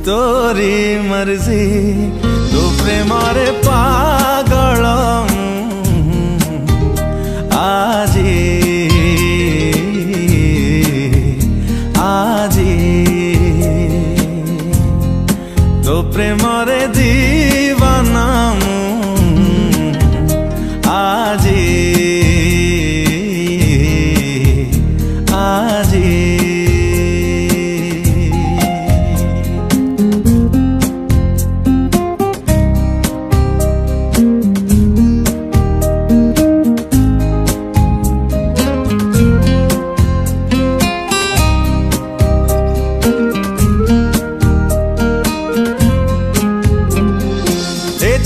तोरी मर्जी तू प्रेमरे पागल आजी आजी तो प्रेमरे दीवाना आजी आजी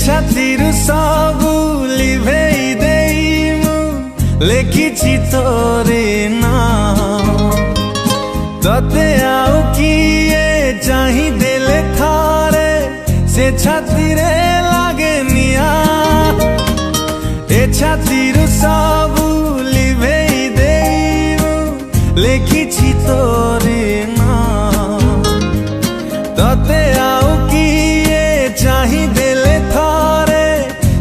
छातिर सबू लिभेई देइमु लेखिछि तोरे नाम तते आउ किए चाहि देले थारे से छातिरे लागे निया ए छातिर सबू लिभेई देइमु लेखिछि तोरे नाम तते आउ किए चाहि देले थारे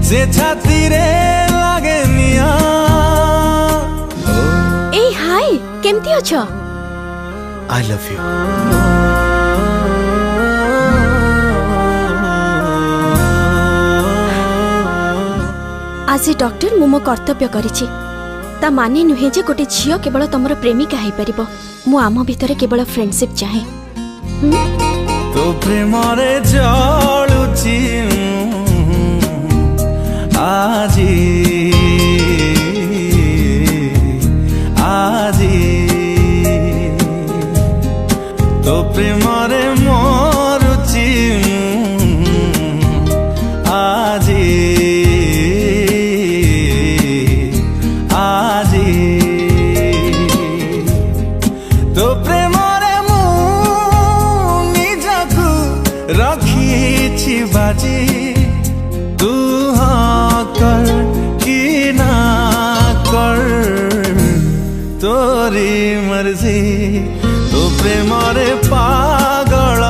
से छातिरे लागे निया ए हाय केमती अछो आई लव यू आज डॉक्टर मु मो कर्तव्य करिछि ता माने नुहे जे गोटे झियो केवल तमर प्रेमिका हेई परिबो मु आम भितरे केवल फ्रेंडशिप चाहे तो प्रेमरे जळुछि आजी आजी तो प्रेमरे मरुछि आजी आजी तो प्रेमरे मु निजकु रखिछि बाजी तू हाँ कर कि ना कर तोरी मर्जी तो प्रेमरे पागल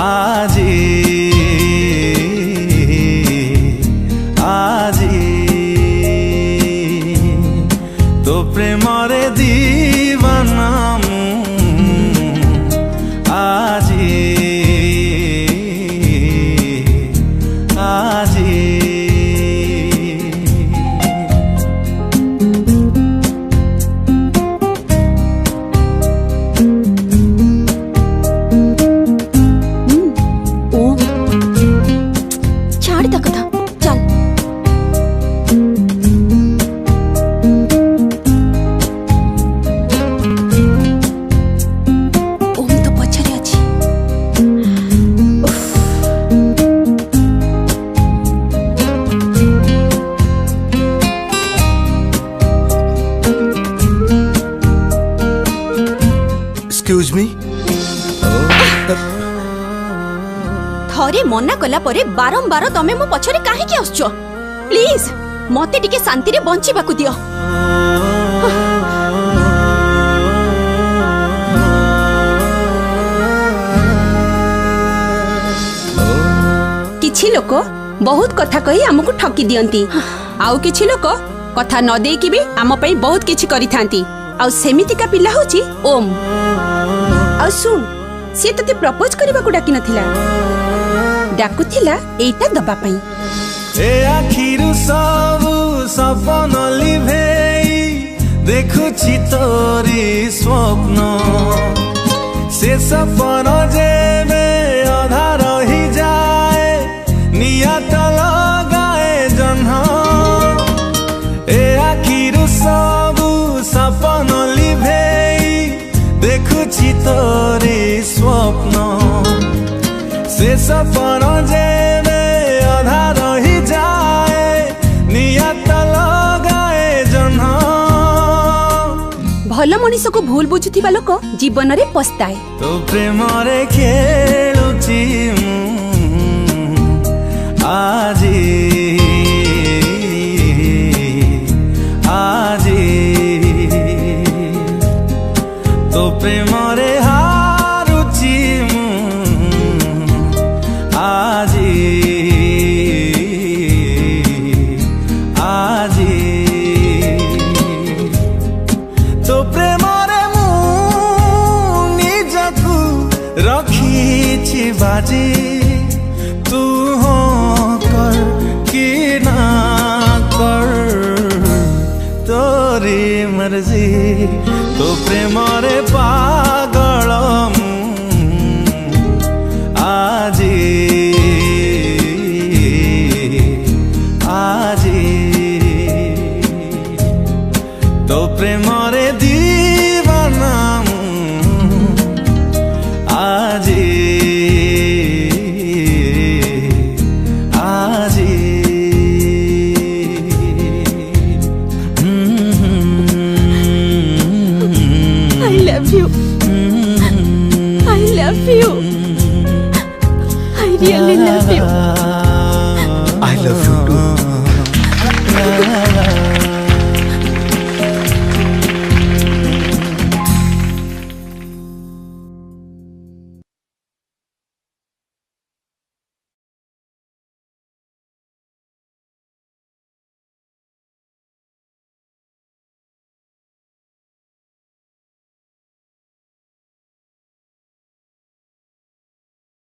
आजी आजी तो प्रेमरे दीवाना आजी आजी छाड़ द कथा चल ओम तो पछरे अछि एक्सक्यूज मी थरे मना कला परे बारंबार तमे मो पछरे काहे के आछो प्लीज मते टिके शांति रे बंचिबाकू दियो किछि लोक बहुत कथा कही हमकु ठकी दियंती आउ किछि लोक कथा न देई कि भी आम पई बहुत किछि करिथांती आउ सेमितिका पिल्ला होची ओम आउ सुन से तते प्रपोज करबा को डाकी नथिला डाकुथिला एटा दबा पई ए आखिरु सब सपन लिभेई देखुछि तोरी स्वप्न से सपन जेबे आधा रही जाए नियत लगाए जन्ह ए आखिरु सब सपन लिभेई देखुछि तोरी स्वप्न से सपन जेबे आधा रही जाए नियत लगाए जन्ह भल मनीष को भूल बुझुथिबा लोक जीवन रे पछताए तो प्रेमरे खेलुछि आजी आजी तो प्रेमरे हारुछि राजी तू हो कर कि ना कर तोरी मर्जी तो प्रेम रे पागल आजी आजी तो प्रेम रे दीवाना आजी आजी I love you. I love you. I really love you. I love you too.